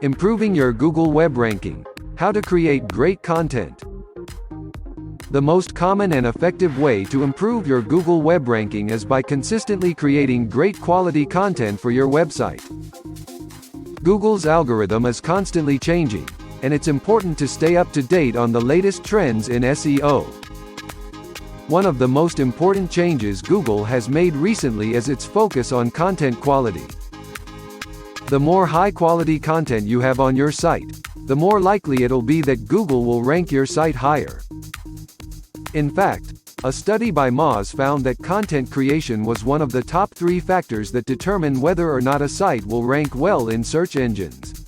Improving your Google web ranking. How to create great content. The most common and effective way to improve your Google web ranking is by consistently creating great quality content for your website. Google's algorithm is constantly changing, and it's important to stay up to date on the latest trends in SEO. One of the most important changes Google has made recently is its focus on content quality. The more high-quality content you have on your site, the more likely it'll be that Google will rank your site higher. In fact, a study by Moz found that content creation was one of the top 3 factors that determine whether or not a site will rank well in search engines.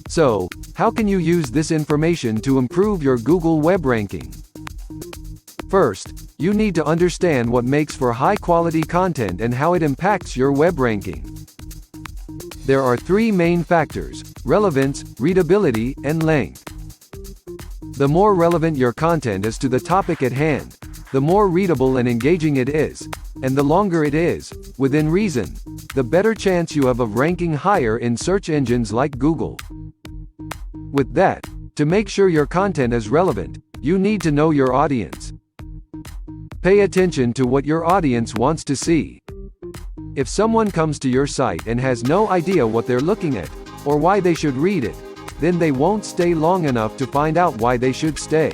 So, how can you use this information to improve your Google web ranking? First, you need to understand what makes for high-quality content and how it impacts your web ranking. There are 3 main factors: relevance, readability, and length. The more relevant your content is to the topic at hand, the more readable and engaging it is, and the longer it is, within reason, the better chance you have of ranking higher in search engines like Google. With that, to make sure your content is relevant, you need to know your audience. Pay attention to what your audience wants to see. If someone comes to your site and has no idea what they're looking at, or why they should read it, then they won't stay long enough to find out why they should stay.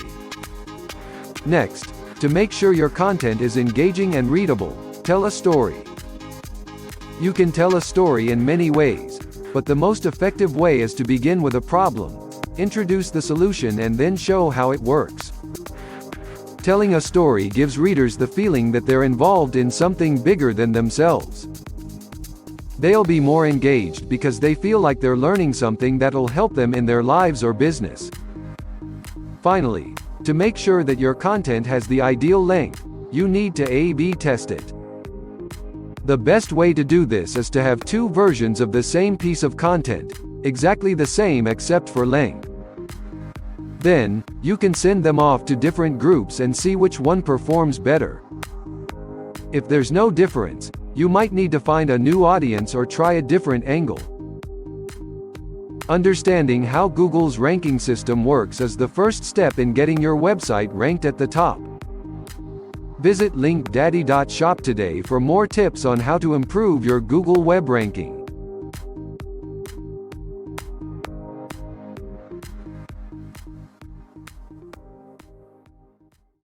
Next, to make sure your content is engaging and readable, tell a story. You can tell a story in many ways, but the most effective way is to begin with a problem, introduce the solution and then show how it works. Telling a story gives readers the feeling that they're involved in something bigger than themselves. They'll be more engaged because they feel like they're learning something that'll help them in their lives or business. Finally, to make sure that your content has the ideal length, you need to A/B test it. The best way to do this is to have 2 versions of the same piece of content, exactly the same except for length. Then, you can send them off to different groups and see which one performs better. If there's no difference, you might need to find a new audience or try a different angle. Understanding how Google's ranking system works is the first step in getting your website ranked at the top. Visit linkdaddy.shop today for more tips on how to improve your Google web ranking.